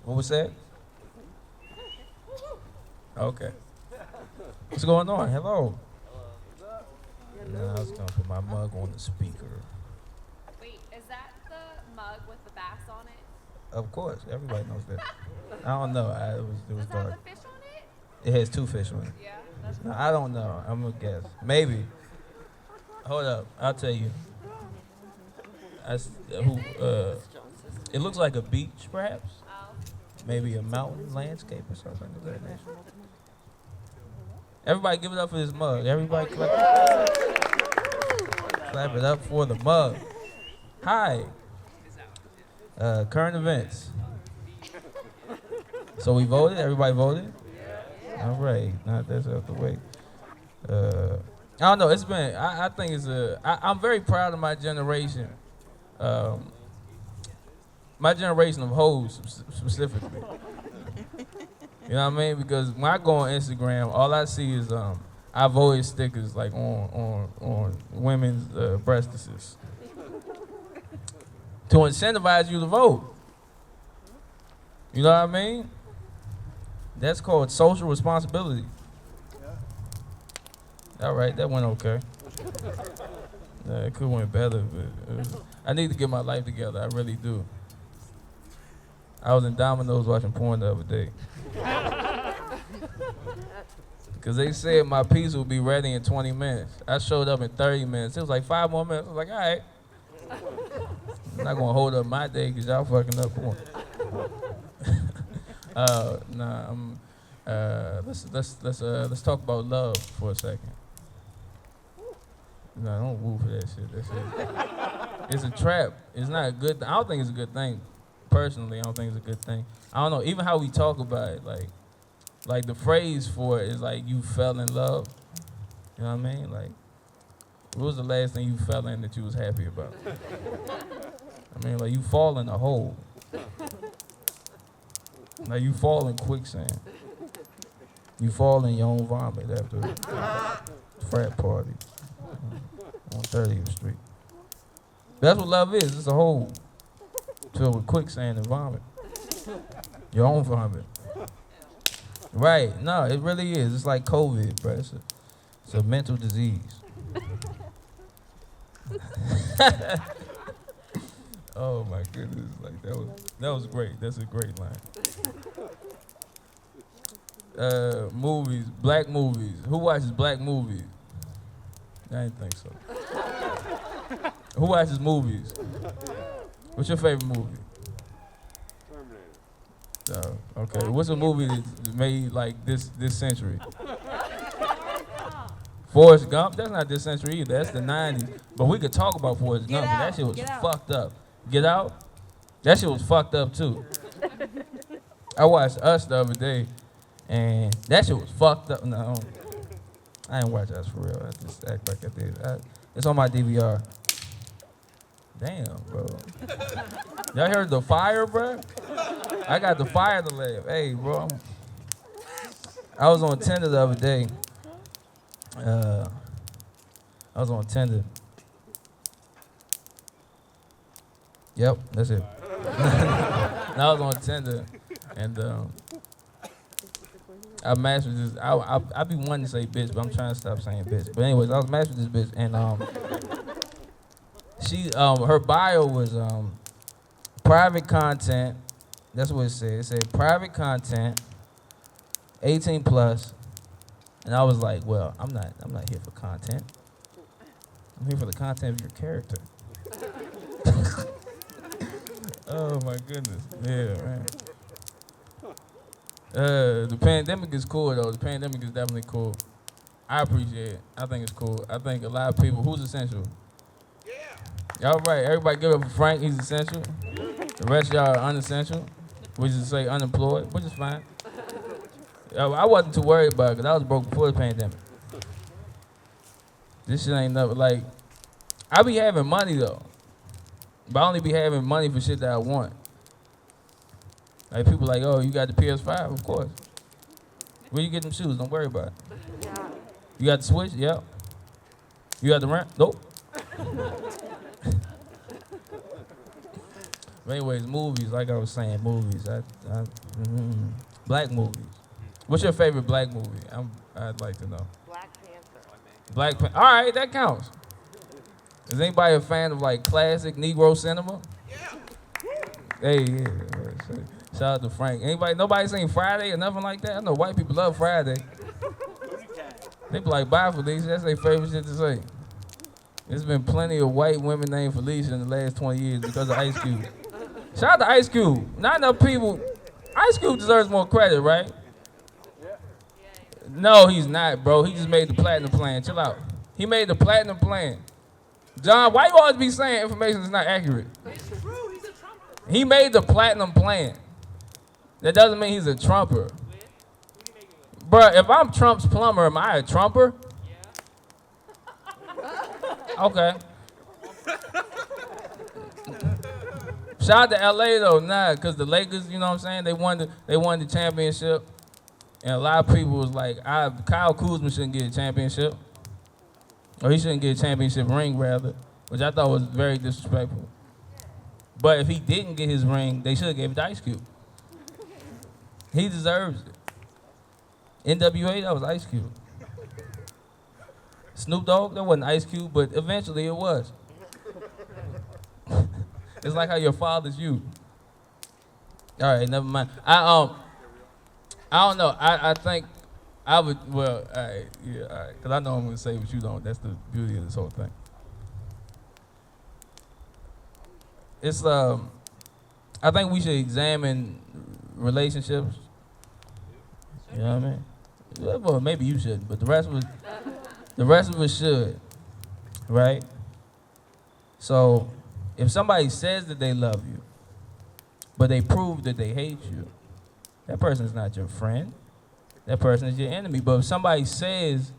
What was that? Okay. What's going on? Hello. Now I was gonna put my mug on the speaker. Wait, is that the mug with the bass on it? Of course, everybody knows that. I don't know. It was Does it have dark. the fish on it? It has two fish on it. Yeah, that's No, I don't know. I'm gonna guess. Maybe. Hold up. I'll tell you. Who? It looks like a beach, perhaps. oh. Maybe a mountain landscape or something of that nature. Everybody, give it up for this mug. Everybody, clap it up for the mug. Hi. Current events. So we voted. Everybody voted. All right. Now that's out the way. I don't know. It's been. I think it's a. I'm very proud of my generation. My generation of hoes specifically. You know what I mean? Because when I go on Instagram, all I see is I voted stickers like on women's breastises to incentivize you to vote. You know what I mean? That's called social responsibility. All right, that went okay. It could have went better, but I need to get my life together. I really do. I was in Domino's watching porn the other day. Because they said my pizza would be ready in 20 minutes. I showed up in 30 minutes. It was like 5 more minutes. I was like, all right. I'm not going to hold up my day because y'all fucking up porn. Let's talk about love for a second. No, don't woo for that shit. That shit. It's a trap. It's not a good thing. I don't think it's a good thing. Personally, I don't think it's a good thing. I don't know. Even how we talk about it, like the phrase for it is like you fell in love. You know what I mean? Like, what was the last thing you fell in that you was happy about? I mean, like you fall in a hole. Like you fall in quicksand. You fall in your own vomit after a frat party on 30th Street. That's what love is. It's a hole filled with quicksand and vomit. Your own vomit. Right. No, it really is. It's like COVID, bro. It's a mental disease. Oh my goodness. Like that was great. That's a great line. Movies, black movies. Who watches black movies? I didn't think so. Who watches movies? What's your favorite movie? Terminator. Oh, okay. What's a movie that's made like this century? Forrest Gump? That's not this century either. That's the 90s. But we could talk about Forrest Gump, but that shit was fucked up. Get Out? That shit was fucked up too. I watched Us the other day, and that shit was fucked up. No, I ain't watch Us for real. I just act like I did. It's on my DVR. Damn, bro. Y'all heard the fire, bro? I got the fire to live. Hey, bro. I was on Tinder the other day. I was on Tinder. Yep, that's it. I was on Tinder, and I matched with this. I be wanting to say bitch, but I'm trying to stop saying bitch. But anyways, I was matched with this bitch, and she her bio was private content. That's what it said. It said private content, 18 plus. And I was like, well, I'm not here for content. I'm here for the content of your character. Oh my goodness. Yeah, man. The pandemic is cool though. The pandemic is definitely cool. I appreciate it. I think it's cool. I think a lot of people, who's essential? Yeah. All right, everybody give it up for Frank, he's essential. The rest of y'all are unessential. We just say unemployed, which is fine. I wasn't too worried about it because I was broke before the pandemic. This shit ain't nothing. Like, I be having money though, but I only be having money for shit that I want. Like people like, oh, you got the PS5? Of course. Where you get them shoes? Don't worry about it. You got the Switch? Yep. You got the rent? Nope. But anyways, movies, like I was saying, movies. Black movies. What's your favorite black movie? I'd like to know. Black Panther. Black Panther. All right, that counts. Is anybody a fan of like classic Negro cinema? Yeah. Hey, yeah. Shout out to Frank. Nobody seen Friday or nothing like that? I know white people love Friday. They be like, bye Felicia. That's their favorite shit to say. There's been plenty of white women named Felicia in the last 20 years because of Ice Cube. Shout out to Ice Cube. Not enough people. Ice Cube deserves more credit, right? No, he's not, bro. He just made the platinum plan. Chill out. He made the platinum plan. John, why you always be saying information that's not accurate? It's true. He's a Trumper. He made the platinum plan. That doesn't mean he's a Trumper. Bruh, if I'm Trump's plumber, am I a Trumper? Yeah. Okay. Shout out to LA though, because the Lakers, you know what I'm saying? They won the championship. And a lot of people was like, Kyle Kuzma shouldn't get a championship. Or he shouldn't get a championship ring, rather, which I thought was very disrespectful. But if he didn't get his ring, they should have gave it to Ice Cube. He deserves it. NWA, that was Ice Cube. Snoop Dogg, that wasn't Ice Cube, but eventually it was. It's like how your father's you. All right, never mind. I don't know. I think I would, well, all right, yeah, all right. Because I know I'm going to say what you don't. That's the beauty of this whole thing. It's, I think we should examine relationships. You know what I mean? Well, maybe you shouldn't, but the rest of us should, right? So, if somebody says that they love you, but they prove that they hate you, that person is not your friend. That person is your enemy. But if somebody says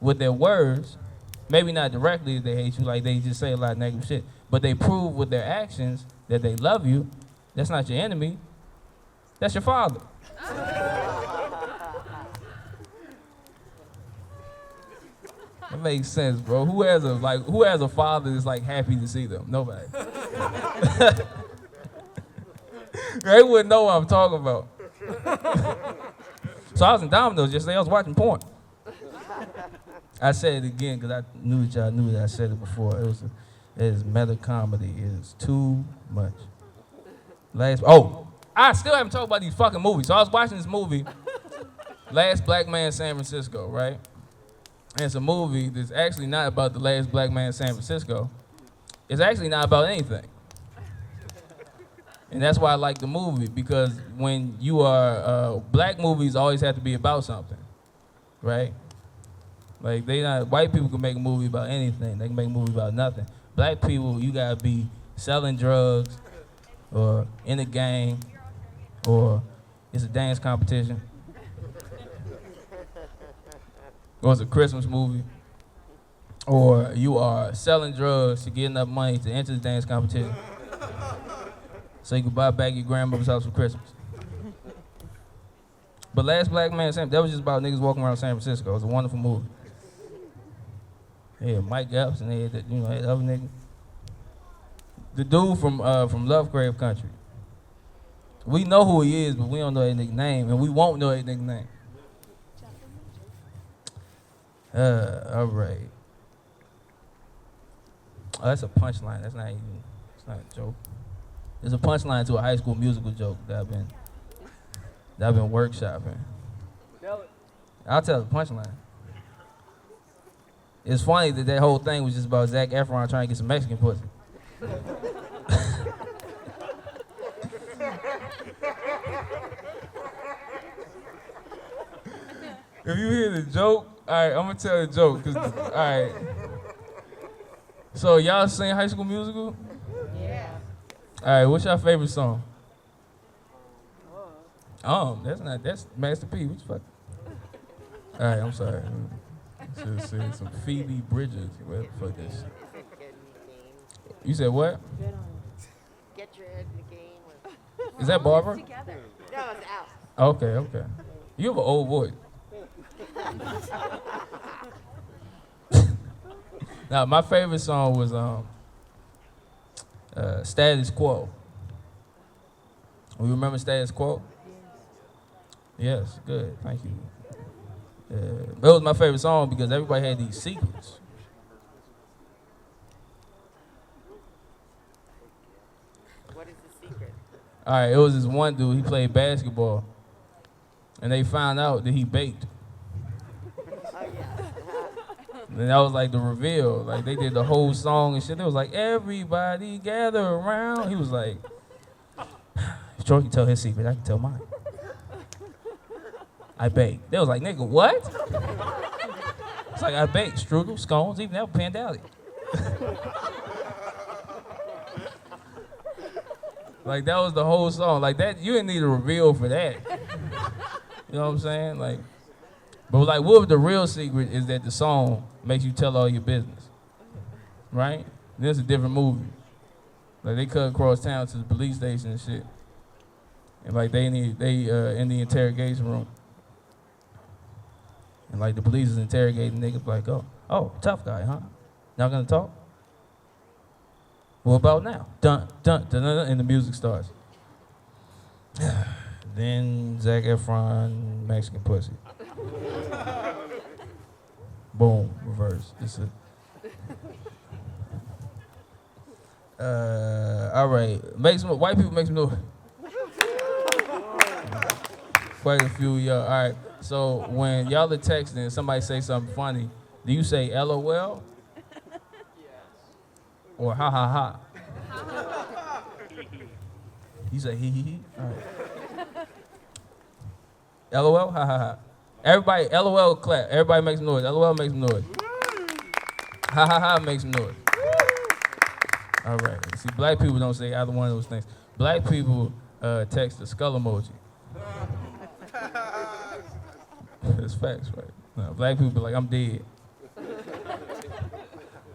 with their words, maybe not directly that they hate you, like they just say a lot of negative shit, but they prove with their actions that they love you, that's not your enemy. That's your father. That makes sense, bro. Who has a father that's like happy to see them? Nobody. They wouldn't know what I'm talking about. So I was in Domino's yesterday. I was watching porn. I said it again because I knew that y'all knew that I said it before. It is meta comedy. It is too much. I still haven't talked about these fucking movies. So I was watching this movie, Last Black Man in San Francisco, right? And it's a movie that's actually not about the last black man in San Francisco. It's actually not about anything. And that's why I like the movie, because when you are, black movies always have to be about something, right? Like white people can make a movie about anything. They can make a movie about nothing. Black people, you gotta be selling drugs, or in a gang, or it's a dance competition, or it's a Christmas movie, or you are selling drugs to get enough money to enter the dance competition so you can buy back your grandmother's house for Christmas. But Last Black Man, that was just about niggas walking around San Francisco. It was a wonderful movie. They had Mike Epps and they had that, had other niggas. The dude from Lovecraft Country. We know who he is, but we don't know that nigga name, and we won't know that nigga name. All right. Oh, that's a punchline. It's not a joke. It's a punchline to a High School Musical joke that I've been workshopping. I'll tell the punchline. It's funny that whole thing was just about Zac Efron trying to get some Mexican pussy. If you hear the joke, all right, I'm gonna tell the joke. All right. So y'all sing High School Musical? Yeah. All right, what's your favorite song? That's Master P. What the fuck? All right, I'm sorry. Should have said some Phoebe Bridges. What the fuck is shit? You said what? Get your head in the game. Is that Barbara? Together. No, it's out. Okay. You have an old voice. Now, my favorite song was Status Quo. We remember Status Quo? Yes, good, thank you. That was my favorite song because everybody had these secrets. What is the secret? All right, it was this one dude, he played basketball, and they found out that he baked. Oh, yeah. And that was like the reveal. Like they did the whole song and shit. It was like, everybody gather around. He was like, if Troy can tell his secret, I can tell mine. I bake. They was like, nigga, what? It's like, I bake strudel, scones, even that pandalic. Like that was the whole song. Like that, you didn't need a reveal for that. You know what I'm saying? Like, but like, what if the real secret is that the song makes you tell all your business, right? This is a different movie. Like they cut across town to the police station and shit, and like they in the interrogation room, and like the police is interrogating niggas like, oh, tough guy, huh? Not gonna talk? What about now? Dun dun dun dun, and the music starts. Then Zac Efron, Mexican pussy. Boom, reverse. It's all right. Make some white people make some noise. Quite a few y'all. All right. So when y'all are texting, somebody say something funny. Do you say LOL? Or ha ha ha? You say hee hee hee? All right. LOL? Ha ha ha. Everybody, LOL clap. Everybody make some noise. LOL makes some noise. Ha ha ha makes some noise. All right. See, black people don't say either one of those things. Black people text the skull emoji. That's facts, right? No, black people be like, I'm dead.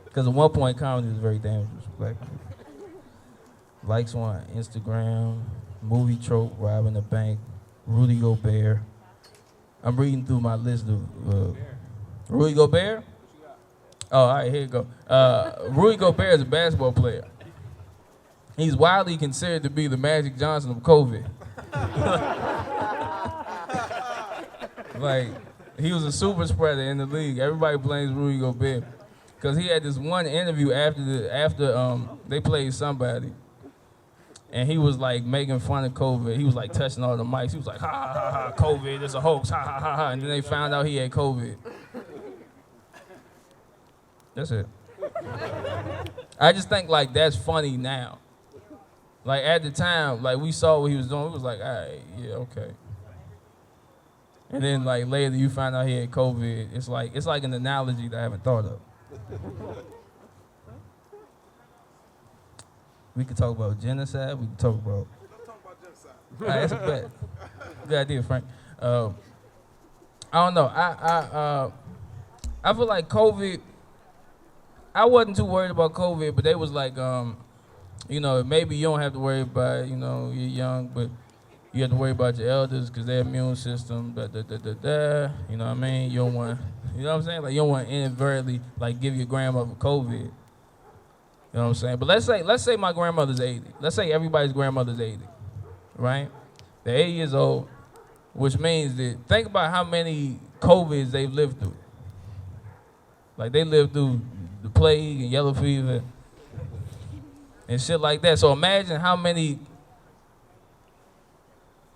Because at one point, comedy was very dangerous for black people. Likes on Instagram, movie trope, robbing the bank, Rudy Gobert. I'm reading through my list of Rudy Gobert. Oh, all right, here you go. Rudy Gobert is a basketball player. He's widely considered to be the Magic Johnson of COVID. Like, he was a super spreader in the league. Everybody blames Rudy Gobert because he had this one interview after they played somebody. And he was like making fun of COVID. He was like touching all the mics. He was like, ha ha ha ha, COVID, it's a hoax, ha ha ha ha. And then they found out he had COVID. That's it. I just think like that's funny now. Like at the time, like we saw what he was doing, we was like, all right, yeah, okay. And then like later you find out he had COVID. It's like an analogy that I haven't thought of. We could talk about genocide. We could talk about. Let's talk about genocide. All right, that's a bet. Good idea, Frank. I don't know. I feel like COVID. I wasn't too worried about COVID, but they was like, you know, maybe you don't have to worry about it, you know, you're young, but you have to worry about your elders because their immune system, you know what I mean? You don't want, you know what I'm saying? Like you don't want to inadvertently like give your grandmother COVID. You know what I'm saying? But let's say my grandmother's 80. Let's say everybody's grandmother's 80, right? They're 80 years old, which means that think about how many COVIDs they've lived through. Like they lived through the plague and yellow fever and shit like that. So imagine how many,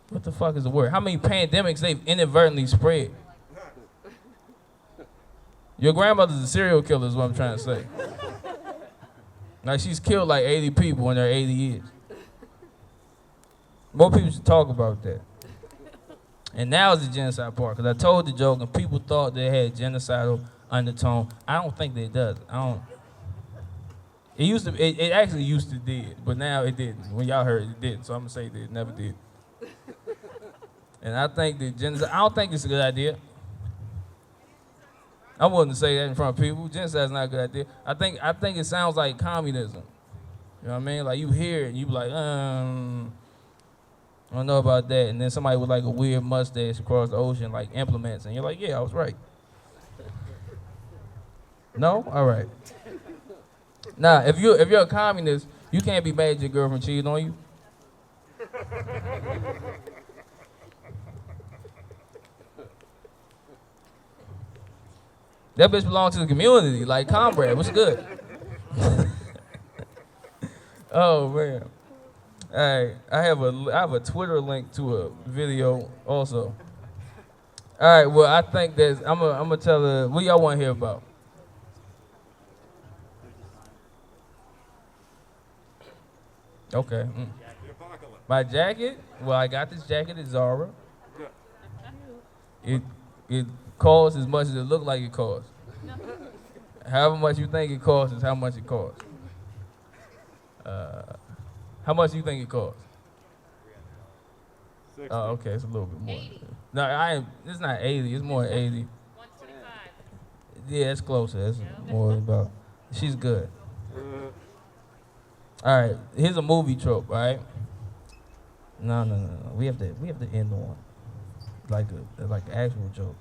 what the fuck is the word? How many pandemics they've inadvertently spread. Your grandmother's a serial killer is what I'm trying to say. Like she's killed like 80 people in her 80 years. More people should talk about that. And now is the genocide part, because I told the joke and people thought they had genocidal undertone. I don't think they does. It used to. It actually used to did, but now it didn't. When y'all heard it, it didn't. So I'm gonna say that it never did. And I think that genocide. I don't think it's a good idea. I wouldn't say that in front of people. Genocide's not a good idea. I think it sounds like communism. You know what I mean? Like you hear it, and you be like, I don't know about that. And then somebody with like a weird mustache across the ocean like implements, and you're like, yeah, I was right. No? All right. Nah, if you're a communist, you can't be mad at your girlfriend cheating on you. That bitch belongs to the community, like comrade. What's good? Oh man. All right, I have a Twitter link to a video also. All right, well I think that I'm gonna tell her what y'all want to hear about. Okay. My jacket? Well, I got this jacket at Zara. It costs as much as it look like it costs. However much you think it costs is how much it costs. How much do you think it costs? 60. Oh, okay, it's a little bit more. 80. No, it's not 80. It's more than 80. 125. Yeah, it's closer. It's more about. She's good. All right, here's a movie trope. All right. No. We have to end on like an actual joke.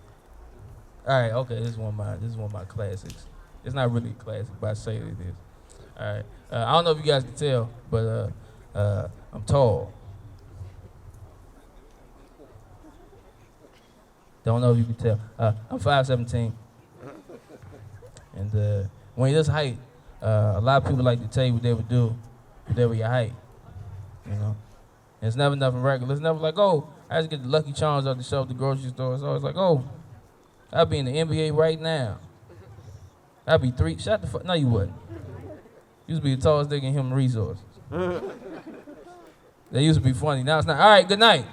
All right. Okay. This is one of my classics. It's not really a classic, but I say it is. All right. I don't know if you guys can tell, but I'm tall. Don't know if you can tell. I'm 5'17", and when you're this height, a lot of people like to tell you what they would do if they were your height. You know, and it's never nothing regular. It's never like, oh, I just get the Lucky Charms off the shelf at the grocery store. It's always like, oh, I'd be in the NBA right now. I'd be three. Shut the fuck. No, you wouldn't. You used to be the tallest nigga in human resources. That used to be funny. Now it's not. All right. Good night.